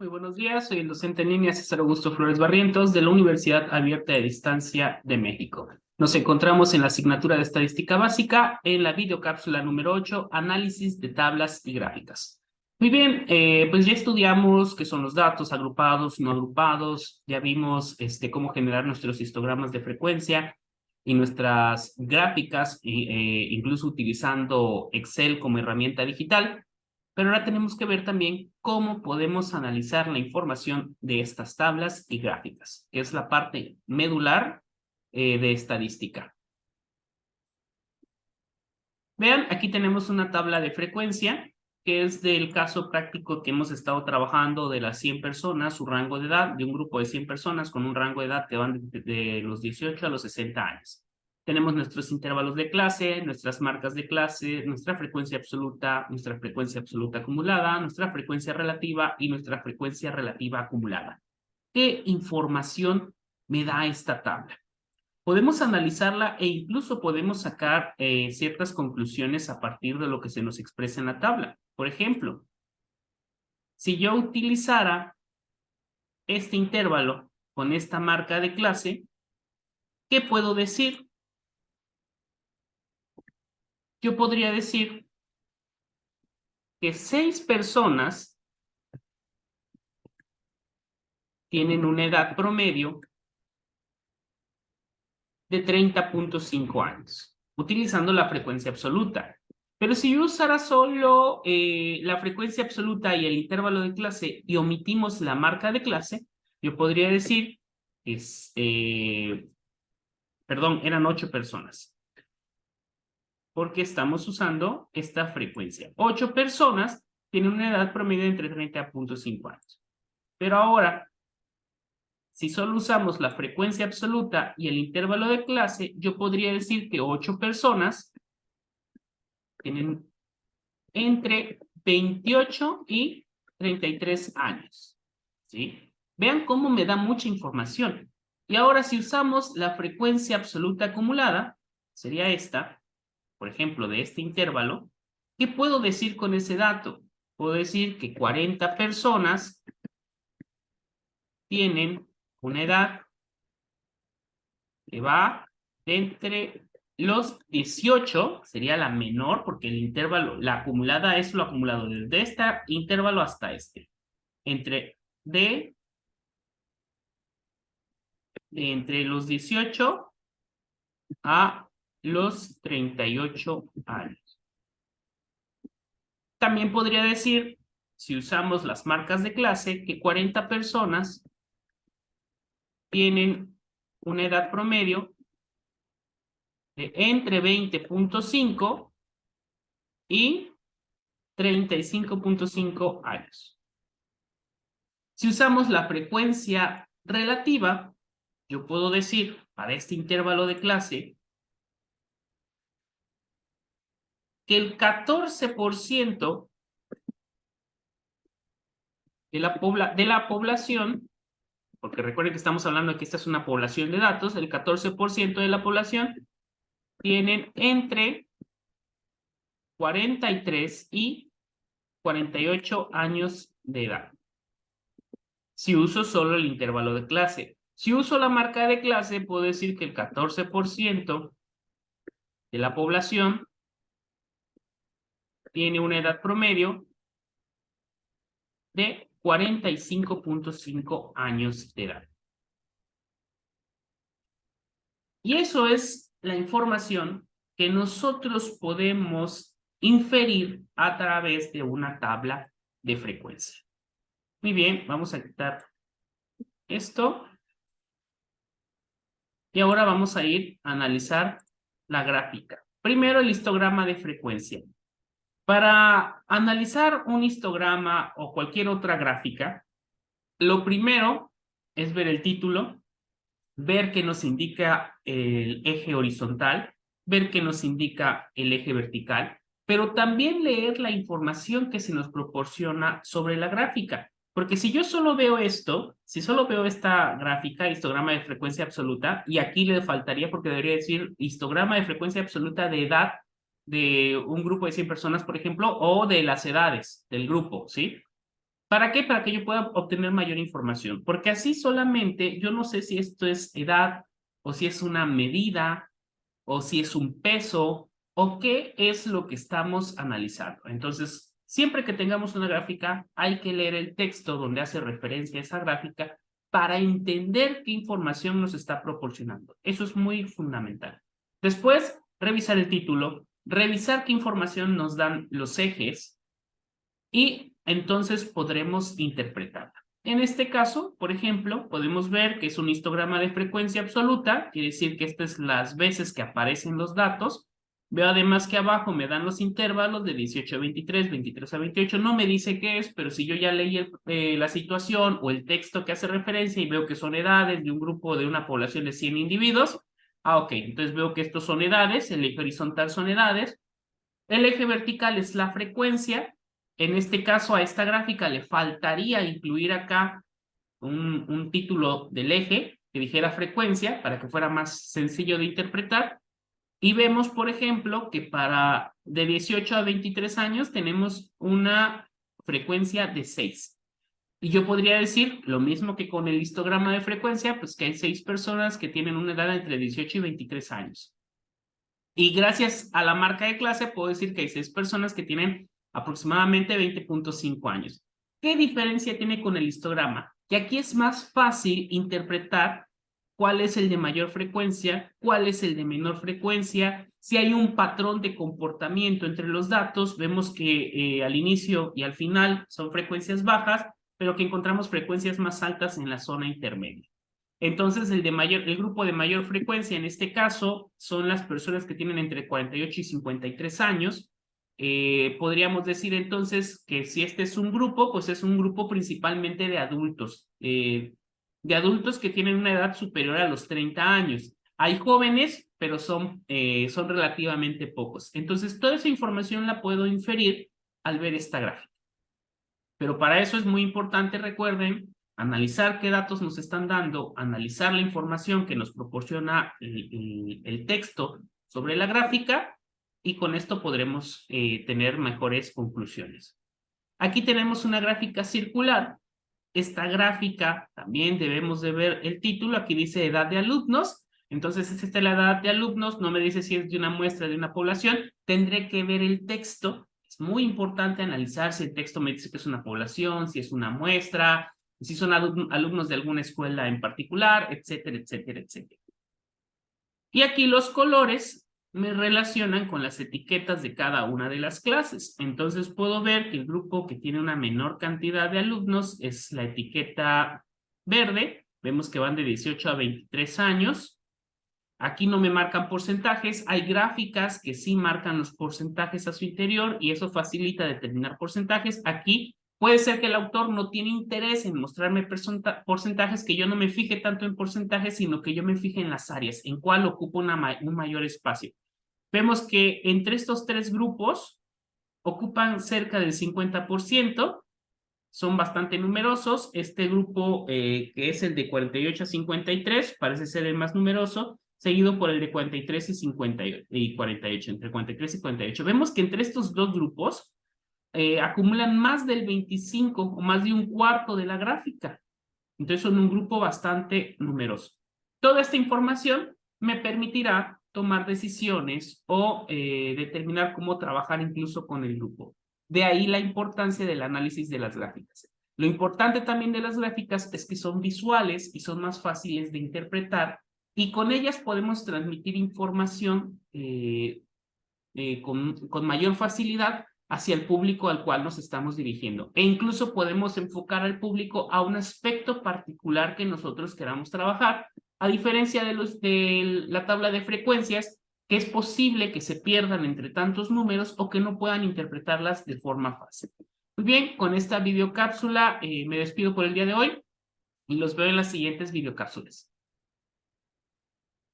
Muy buenos días, soy el docente en línea César Augusto Flores Barrientos de la Universidad Abierta de Distancia de México. Nos encontramos en la asignatura de Estadística Básica en la videocápsula número 8, Análisis de tablas y gráficas. Muy bien, pues ya estudiamos qué son los datos agrupados, no agrupados, ya vimos cómo generar nuestros histogramas de frecuencia y nuestras gráficas, incluso utilizando Excel como herramienta digital. Pero ahora tenemos que ver también cómo podemos analizar la información de estas tablas y gráficas, que es la parte medular de estadística. Vean, aquí tenemos una tabla de frecuencia, que es del caso práctico que hemos estado trabajando de las 100 personas, su rango de edad, de un grupo de 100 personas con un rango de edad que van de los 18 a los 60 años. Tenemos nuestros intervalos de clase, nuestras marcas de clase, nuestra frecuencia absoluta acumulada, nuestra frecuencia relativa y nuestra frecuencia relativa acumulada. ¿Qué información me da esta tabla? Podemos analizarla e incluso podemos sacar ciertas conclusiones a partir de lo que se nos expresa en la tabla. Por ejemplo, si yo utilizara este intervalo con esta marca de clase, ¿qué puedo decir? Yo podría decir que 6 personas tienen una edad promedio de 30.5 años, utilizando la frecuencia absoluta. Pero si yo usara solo la frecuencia absoluta y el intervalo de clase y omitimos la marca de clase, yo podría decir que eran 8 personas, porque estamos usando esta frecuencia. 8 personas tienen una edad promedio de entre 30.5 años. Pero ahora, si solo usamos la frecuencia absoluta y el intervalo de clase, yo podría decir que 8 personas tienen entre 28 y 33 años. ¿Sí? Vean cómo me da mucha información. Y ahora si usamos la frecuencia absoluta acumulada, sería esta, por ejemplo, de este intervalo, ¿qué puedo decir con ese dato? Puedo decir que 40 personas tienen una edad que va de entre los 18, sería la menor, porque el intervalo, la acumulada es lo acumulado desde este intervalo hasta este. De entre los 18 a los 38 años. También podría decir, si usamos las marcas de clase, que 40 personas tienen una edad promedio de entre 20.5 y 35.5 años. Si usamos la frecuencia relativa, yo puedo decir para este intervalo de clase que el 14% de la población, porque recuerden que estamos hablando de que esta es una población de datos, el 14% de la población tienen entre 43 y 48 años de edad. Si uso solo el intervalo de clase. Si uso la marca de clase, puedo decir que el 14% de la población tiene una edad promedio de 45.5 años de edad. Y eso es la información que nosotros podemos inferir a través de una tabla de frecuencia. Muy bien, vamos a quitar esto. Y ahora vamos a ir a analizar la gráfica. Primero el histograma de frecuencia. Para analizar un histograma o cualquier otra gráfica, lo primero es ver el título, ver qué nos indica el eje horizontal, ver qué nos indica el eje vertical, pero también leer la información que se nos proporciona sobre la gráfica. Porque si yo solo veo esto, si solo veo esta gráfica, histograma de frecuencia absoluta, y aquí le faltaría porque debería decir histograma de frecuencia absoluta de edad de un grupo de 100 personas, por ejemplo, o de las edades del grupo, ¿sí? ¿Para qué? Para que yo pueda obtener mayor información. Porque así solamente yo no sé si esto es edad o si es una medida o si es un peso o qué es lo que estamos analizando. Entonces, siempre que tengamos una gráfica, hay que leer el texto donde hace referencia a esa gráfica para entender qué información nos está proporcionando. Eso es muy fundamental. Después, revisar el título, revisar qué información nos dan los ejes y entonces podremos interpretarla. En este caso, por ejemplo, podemos ver que es un histograma de frecuencia absoluta, quiere decir que estas es las veces que aparecen los datos. Veo además que abajo me dan los intervalos de 18 a 23, 23 a 28, no me dice qué es, pero si yo ya leí la situación o el texto que hace referencia y veo que son edades de un grupo de una población de 100 individuos, ok, entonces veo que estos son edades, el eje horizontal son edades, el eje vertical es la frecuencia. En este caso, a esta gráfica le faltaría incluir acá un título del eje que dijera frecuencia para que fuera más sencillo de interpretar. Y vemos, por ejemplo, que para de 18 a 23 años tenemos una frecuencia de 6. Y yo podría decir lo mismo que con el histograma de frecuencia, pues que hay 6 personas que tienen una edad entre 18 y 23 años. Y gracias a la marca de clase puedo decir que hay 6 personas que tienen aproximadamente 20.5 años. ¿Qué diferencia tiene con el histograma? Que aquí es más fácil interpretar cuál es el de mayor frecuencia, cuál es el de menor frecuencia, si hay un patrón de comportamiento entre los datos, vemos que al inicio y al final son frecuencias bajas, pero que encontramos frecuencias más altas en la zona intermedia. Entonces, el grupo de mayor frecuencia en este caso son las personas que tienen entre 48 y 53 años. Podríamos decir entonces que si este es un grupo, pues es un grupo principalmente de adultos que tienen una edad superior a los 30 años. Hay jóvenes, pero son relativamente pocos. Entonces, toda esa información la puedo inferir al ver esta gráfica. Pero para eso es muy importante, recuerden, analizar qué datos nos están dando, analizar la información que nos proporciona el texto sobre la gráfica y con esto podremos tener mejores conclusiones. Aquí tenemos una gráfica circular. Esta gráfica también debemos de ver el título. Aquí dice edad de alumnos. Entonces, esta es la edad de alumnos. No me dice si es de una muestra de una población. Tendré que ver el texto. Es muy importante analizar si el texto me dice que es una población, si es una muestra, si son alumnos de alguna escuela en particular, etcétera, etcétera, etcétera. Y aquí los colores me relacionan con las etiquetas de cada una de las clases. Entonces puedo ver que el grupo que tiene una menor cantidad de alumnos es la etiqueta verde. Vemos que van de 18 a 23 años. Aquí no me marcan porcentajes. Hay gráficas que sí marcan los porcentajes a su interior y eso facilita determinar porcentajes. Aquí puede ser que el autor no tiene interés en mostrarme porcentajes, que yo no me fije tanto en porcentajes, sino que yo me fije en las áreas, en cuál ocupa un mayor espacio. Vemos que entre estos 3 grupos ocupan cerca del 50%, son bastante numerosos. Este grupo, que es el de 48 a 53, parece ser el más numeroso, seguido por el de 43 y 48, entre 43 y 48. Vemos que entre estos dos grupos acumulan más del 25 o más de un cuarto de la gráfica. Entonces son un grupo bastante numeroso. Toda esta información me permitirá tomar decisiones o determinar cómo trabajar incluso con el grupo. De ahí la importancia del análisis de las gráficas. Lo importante también de las gráficas es que son visuales y son más fáciles de interpretar y con ellas podemos transmitir información con mayor facilidad hacia el público al cual nos estamos dirigiendo. E incluso podemos enfocar al público a un aspecto particular que nosotros queramos trabajar, a diferencia de la tabla de frecuencias, que es posible que se pierdan entre tantos números o que no puedan interpretarlas de forma fácil. Muy bien, con esta videocápsula me despido por el día de hoy y los veo en las siguientes videocápsulas.